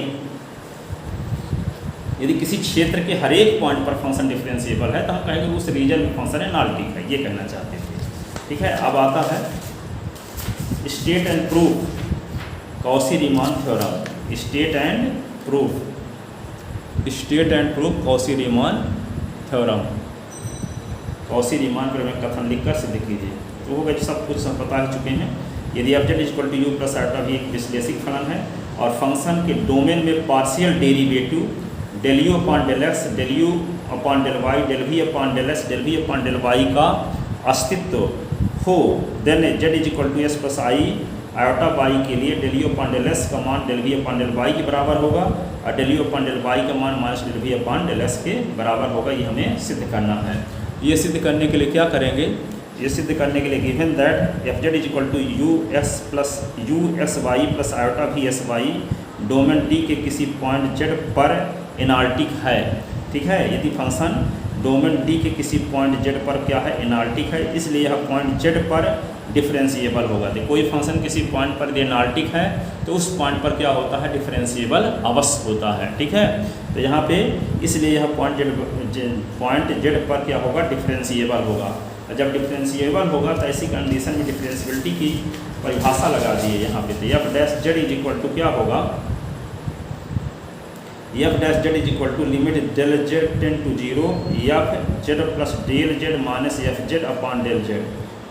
यदि किसी क्षेत्र के हर एक पॉइंट पर फंक्शन डिफरेंशिएबल है तो हम कहेंगे उस रीजन में फंक्शन एनाल्टिक है, ये कहना चाहते थे। ठीक है, अब आता है state and proof Cauchy-Riemann theorem. State and proof Cauchy-Riemann theorem. Cauchy-Riemann पर मैं कथन लिखकर सिद्ध कीजिए। तो वो सब कुछ सब बता चुके हैं। यदि f Z equal to u plus iota भी एक विश्लेषिक फलन है और फंक्शन के डोमेन में partial derivative del you upon del x, del you upon del y, del we upon del x, del we upon del Y का अस्तित्व हो, then z is equal to S plus i iota y के लिए del you upon del S का मान del we upon del Y के बराबर होगा और del you upon del Y का मान minus del we upon del S के बराबर होगा। ये हमें सिद्ध करना है। ये सिद्ध करने के लिए क्या करेंगे? ये सिद्ध करने के लिए given that f Z is equal to U S Y plus iota भी एस वाई डोमेन डी के किसी पॉइंट जेड पर एनाल्टिक है। ठीक है, यदि फंक्शन डोमेन डी के किसी पॉइंट जेड पर क्या है, एनाल्टिक है, इसलिए यह पॉइंट जेड पर डिफरेंशिएबल होगा। तो कोई फंक्शन किसी पॉइंट पर एनाल्टिक है तो उस पॉइंट पर क्या होता है, डिफरेंशिएबल अवश्य होता है। ठीक है, तो यहाँ पे इसलिए यह पॉइंट जेड पर क्या होगा, डिफरेंशिएबल होगा। जब डिफरेंशिएबल होगा तो ऐसी कंडीशन में डिफरेंशिएबिलिटी की परिभाषा लगा दी है यहाँ पे। तो F dash Z is equal to क्या होगा, f dash Z is equal to limit del z tend to 0 f z plus del z minus f z upon del z.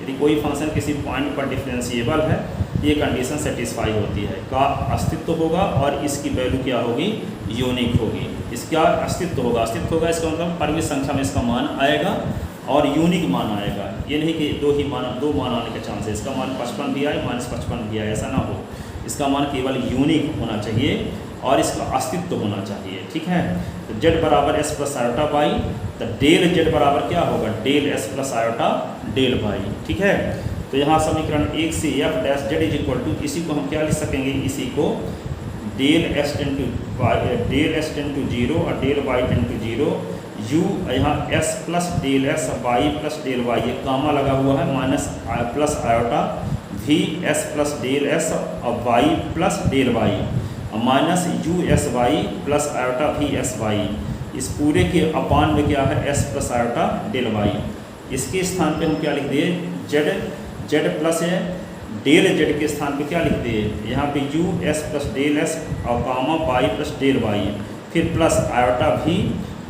यदि कोई फंक्शन किसी पॉइंट पर डिफरेंशिएबल है, ये condition satisfy होती है, का अस्तित्व होगा और इसकी वैल्यू क्या होगी, यूनिक होगी। इसका अस्तित्व होगा, इसका मतलब परिमित संख्या में इसका मान आएगा और यूनिक मान आएगा। ये नहीं कि दो मान आने के चांस है, इसका मान 55 भी आए -55 भी आए, ऐसा ना हो। इसका मान केवल यूनिक होना चाहिए और इसका अस्तित्व होना चाहिए। ठीक है, तो जेड बराबर एस प्लस आयोटा बाई, तो डेल जेड बराबर क्या होगा, del x plus iota del y. ठीक है, तो यहाँ समीकरण 1 से f dash Z is equal to, इसी को हम क्या लिख सकेंगे, इसी को डेल एस टेन टू 0 और del y ten to 0 u, यहाँ x plus del x Y plus del y, ये कामा लगा हुआ है, minus plus iota we x plus del x और y plus del y minus u S Y plus iota V S y. इस पूरे के upon में क्या है, x plus iota del y. इसके स्थान पे हम क्या लिख दिए, जेड प्लस है, डेल जेड के स्थान पे क्या लिख दिए, यहाँ पे u S plus del x और comma y plus del y, फिर प्लस आयोटा वी,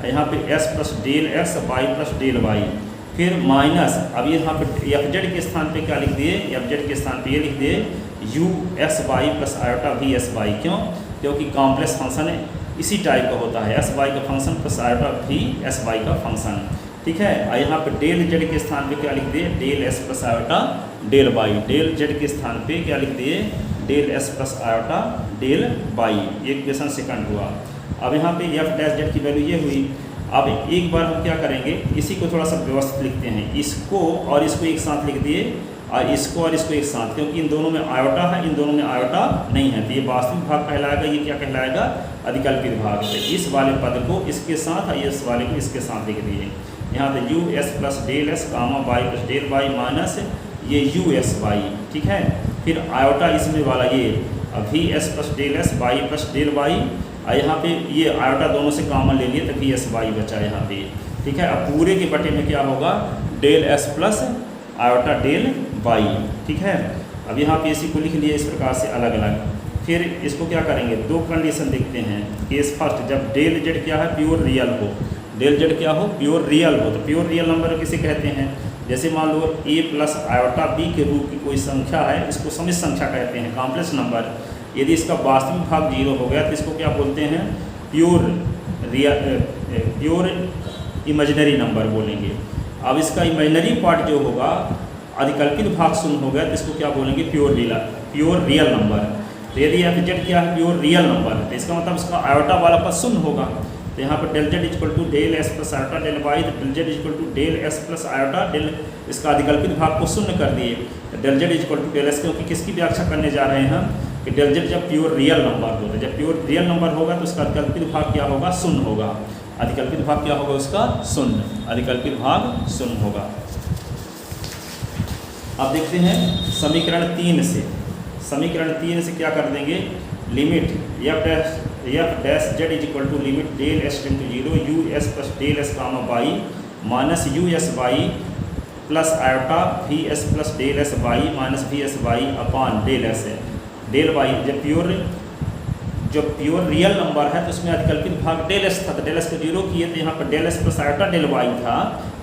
यहाँ पे x plus del x Y plus del y, फिर माइनस, अब यहाँ पे एफ जेड के स्थान पे क्या लिख दिए, एफ जेड के स्थान पे ये लिख दिए u S Y plus iota V S y. क्यों, क्योंकि कॉम्प्लेक्स फंक्शन है, इसी टाइप का होता है, एस वाई का function plus iota V S y का फंक्शन। ठीक है, और यहाँ पे डेल जेड के स्थान पे क्या लिख दिए, del x plus iota del y, del z के स्थान पे क्या लिख दिए, del x plus iota del y. ये इक्वेशन सेकंड हुआ। अब यहाँ पे एफ डैश जेड की वैल्यू ये हुई। अब एक बार हम क्या करेंगे, इसी को थोड़ा सा व्यवस्थित लिखते हैं, इसको और इसको एक साथ लिख दिए और इसको एक साथ, क्योंकि इन दोनों में आयोटा है, इन दोनों में आयोटा नहीं है, तो ये वास्तविक भाग कहलाएगा, ये क्या कहलाएगा, अधिकल्पित भाग। तो इस वाले पद को इसके साथ और इस वाले को इसके साथ लिख दिए। यहाँ पे u S plus del x comma y plus del y minus ये यू एस वाई। ठीक है, फिर आयोटा इसमें वाला ये v x plus del x Y plus del y, और यहाँ पे ये आयोटा दोनों से कॉमन ले लिए तो वी एस वाई बचा यहाँ पे। ठीक है, अब पूरे के बटे में क्या होगा, del x plus iota del y. ठीक है, अब यहाँ पे इसी को लिख लिया इस प्रकार से अलग अलग। फिर इसको क्या करेंगे, दो कंडीशन देखते हैं। केस फर्स्ट, जब डेल जेड क्या है, प्योर रियल हो, डेल जेड क्या हो, प्योर रियल हो, तो प्योर रियल नंबर किसे कहते हैं, जैसे मान लो a प्लस आयोटा b के रूप की कोई संख्या है, इसको समित संख्या कहते हैं, कॉम्प्लेक्स नंबर। यदि इसका वास्तविक भाग 0 हो गया तो इसको क्या बोलते हैं, प्योर इमेजिनरी नंबर बोलेंगे। अब इसका इमेजिनरी पार्ट जो होगा, अधिकल्पित भाग शून्य हो गया तो इसको क्या बोलेंगे, प्योर रियल नंबर। तो यदि एफ जेड क्या है, प्योर रियल नंबर, तो इसका मतलब इसका आयोटा वाला पद शून्य होगा। तो यहाँ पर del z equal to del x plus iota del Y, तो del z equal to del x plus iota del, इसका अधिकल्पित भाग को शून्य कर दिए। तो del z equal to del x, क्योंकि किसकी व्याख्या करने जा रहे हैं कि डेल जेड जब प्योर रियल नंबर हो, तो जब प्योर रियल नंबर होगा तो उसका अधिकल्पित भाग क्या होगा, शून्य होगा। अधिकल्पित भाग क्या होगा उसका, शून्य, अधिकल्पित भाग शून्य होगा। अब देखते हैं समीकरण 3 से। समीकरण 3 से क्या कर देंगे, limit f dash Z is equal to limit del x tend to 0 u S plus del x comma y minus u S Y plus iota we x plus del x y minus v S y upon del x है del y. जब pure real number है तो उसमें अधिकल्पित भाग del S था, तो del x को 0 किए, तो यहाँ पर del x plus iota del y था,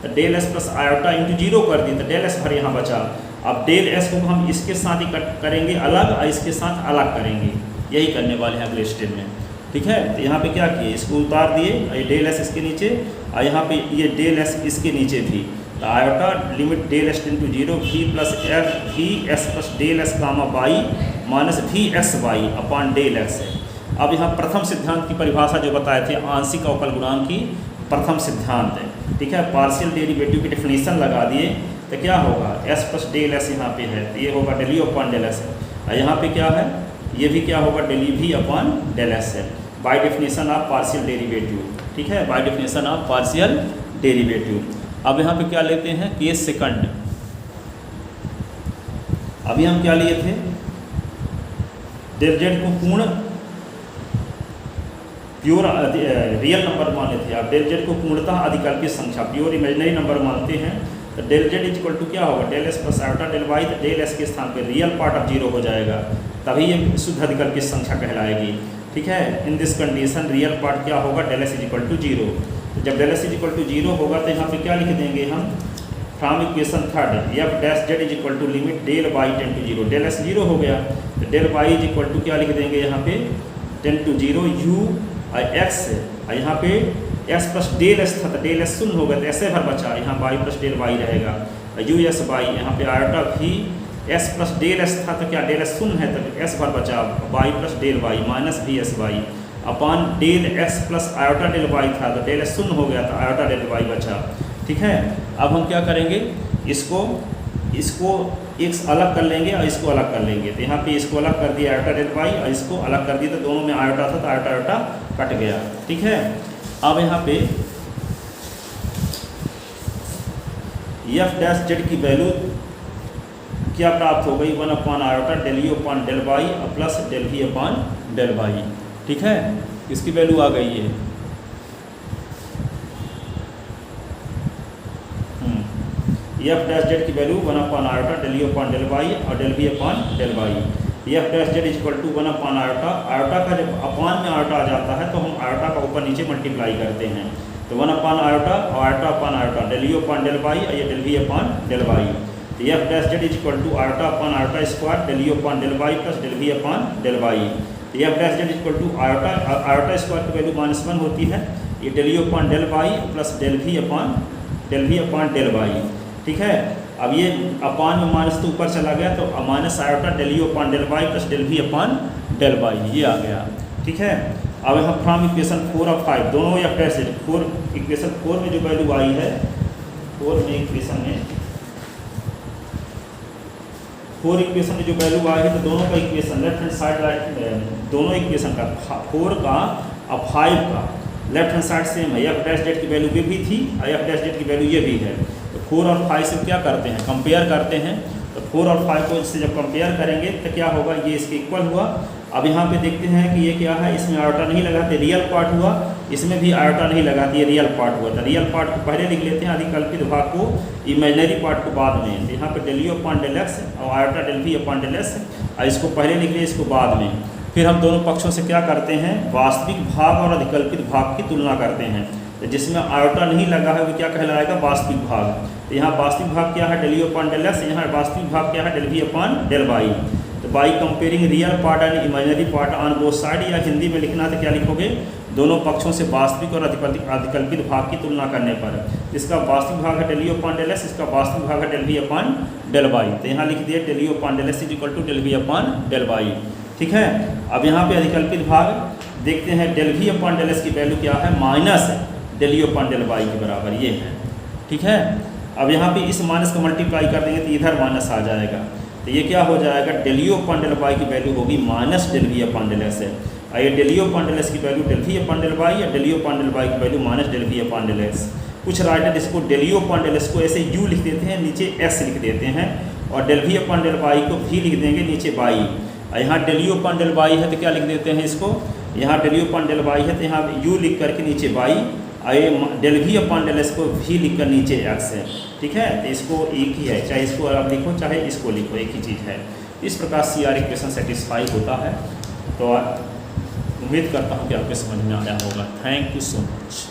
तो del x plus iota into 0 कर दिए, तो डेल एस भर यहाँ बचा। अब डेल एस को हम इसके साथ ही करेंगे अलग और इसके साथ अलग करेंगे, यही करने वाले हैं अगले स्टेप में। ठीक है, तो यहाँ पे क्या किए, इसको उतार दिए, ये डेल एस इसके नीचे और यहाँ पे ये डेल एस इसके नीचे भी, तो iota limit del x tend to 0 v plus f v x plus del x comma y minus v S y upon del x है। अब यहाँ प्रथम सिद्धांत की परिभाषा जो बताए थे, आंशिक अवकल गुणांक की प्रथम सिद्धांत है। ठीक है, पार्शियल डेरिवेटिव की डेफिनेशन लगा दिए। तो क्या होगा एस प्लस डेल एस यहाँ पे है, तो ये होगा del you upon del x. और यहाँ पे क्या है, ये भी क्या होगा डेल यू भी अपॉन डेल एस है, by definition of partial derivative. ठीक है, by definition of partial derivative. अब यहाँ पे क्या लेते हैं केस सेकंड। अभी हम क्या लिए थे, डेल जेड को पूर्ण प्योर रियल नंबर माने थे। अब डेल जेड को पूर्णतः अधिकल्पित संख्या प्योर इमेजिनरी नंबर मानते हैं, तो del z is equal to क्या होगा del x plus iota del Y. तो डेल एस के स्थान पे रियल पार्ट ऑफ जीरो हो जाएगा, तभी ये शुद्ध अधिकल्पित संख्या कहलाएगी। ठीक है, in this condition real part क्या होगा del x is equal to zero. तो जब del x is equal to zero होगा तो यहाँ पे क्या लिख देंगे हम from equation third f dash Z is equal to limit del y ten to zero. Del x zero हो गया तो del y is equal to क्या लिख देंगे यहाँ पे tend to zero u x, यहाँ पे एस प्लस डेल एस था तो डेल एस शून्य होगा तो ऐसे भर बचा, यहाँ वाई प्लस डेल वाई रहेगा यू एस वाई। यहाँ पे आयोटा भी एस प्लस डेल एस था तो क्या डेल एस शून्य है तो एस भर बचा y plus del y minus भी S y upon del x plus iota del y था तो डेल एस शून्य हो गया तो आयोटा डेल वाई बचा। ठीक है, अब हम क्या करेंगे इसको एक अलग कर लेंगे और इसको अलग कर लेंगे। तो यहाँ पे इसको अलग कर दिया आयोटा डेल वाई और इसको अलग कर दिया तो दोनों में आयोटा था तो आयोटा आयोटा कट गया। ठीक है, अब यहाँ पे एफ डैश जेड की वैल्यू क्या प्राप्त हो गई 1 upon iota del you upon del y plus del we upon del y. ठीक है, इसकी वैल्यू आ गई है। एफ डैश जेड की value 1 upon iota del you upon del y और del we upon del y. F dash Z is equal to 1 upon iota, iota का जब अपॉन में आयोटा आ जाता है तो हम आयोटा का ऊपर नीचे मल्टीप्लाई करते हैं। तो 1 अपॉन आयोटा और iota upon iota del you upon del y और ये del we upon del Y. तो F dash Z is equal to iota upon iota square del you upon del y plus del we upon del Y. तो F dash Z is equal to iota square की value -1 होती है, ये del you upon del y plus del we upon del y. ठीक है, अब ये अपान में माइनस तो ऊपर चला गया तो minus iota del you upon del y plus del we upon del y ये आ गया। ठीक है, अब यहाँ फ्रॉम इक्वेशन 4 और 5 दोनों एफ डैश जेड इक्वेशन 4 में जो वैल्यू आई है 4 इक्वेशन में जो वैल्यू आई है तो दोनों का equation left hand side right दोनों इक्वेशन का 4 का और 5 का लेफ्ट हैंड साइड सेम है। एफ डैश जेड की वैल्यू ये भी थी और एफ डैश जेड की वैल्यू ये भी है। तो 4 और 5 से क्या करते हैं कंपेयर करते हैं, तो 4 और 5 को इससे जब कंपेयर करेंगे तो क्या होगा ये इसके इक्वल हुआ। अब यहाँ पे देखते हैं कि ये क्या है, इसमें आयोटा नहीं लगाते रियल पार्ट हुआ, इसमें भी आयोटा नहीं लगाती रियल पार्ट हुआ। तो रियल पार्ट को पहले लिख लेते हैं, अधिकल्पित भाग को इमेजिनरी पार्ट को बाद में। तो यहाँ पे del you upon del x और iota del we upon del x और इसको पहले लिख लें इसको बाद में। फिर हम दोनों पक्षों से क्या करते हैं वास्तविक भाग और अधिकल्पित भाग की तुलना करते हैं। तो जिसमें आयोटा नहीं लगा है वो क्या कहलाएगा वास्तविक भाग। तो यहाँ वास्तविक भाग क्या है del you upon del x, यहाँ वास्तविक भाग क्या है del we upon del Y. तो by comparing real part and imaginary part on both side, या हिंदी में लिखना तो क्या लिखोगे दोनों पक्षों से वास्तविक और अधिकल्पित भाग की तुलना करने पर। इसका वास्तविक भाग है del you upon del x, इसका वास्तविक भाग है del we upon del Y. तो यहाँ लिख दिए del you upon del x is equal to del we upon del y. ठीक है, अब यहाँ पे अधिकल्पित भाग देखते हैं del we upon del x की वैल्यू क्या है minus del you upon del Y के बराबर ये है। ठीक है, अब यहाँ पे इस माइनस को मल्टीप्लाई कर देंगे तो इधर माइनस आ जाएगा। तो ये क्या हो जाएगा del you upon del y की वैल्यू होगी minus del we upon del x है, और ये del you upon del x की value del we upon del y या del you upon del y की value minus del we upon del x. कुछ writer इसको del you upon del x को ऐसे यू लिख देते हैं नीचे एस लिख देते हैं, और del we upon del Y को भी लिख देंगे नीचे वाई। यहाँ del you upon del y है तो क्या लिख देते हैं इसको, यहाँ del you upon del y है तो यहाँ यू लिख करके नीचे y, del we upon del x को भी लिख कर नीचे एक्स है। ठीक है, तो इसको एक ही है, चाहे इसको आप लिखो चाहे इसको लिखो एक ही चीज़ है। इस प्रकार CR इक्वेशन सेटिस्फाई होता है। तो उम्मीद करता हूँ कि आपके समझ में आया होगा। Thank you so much.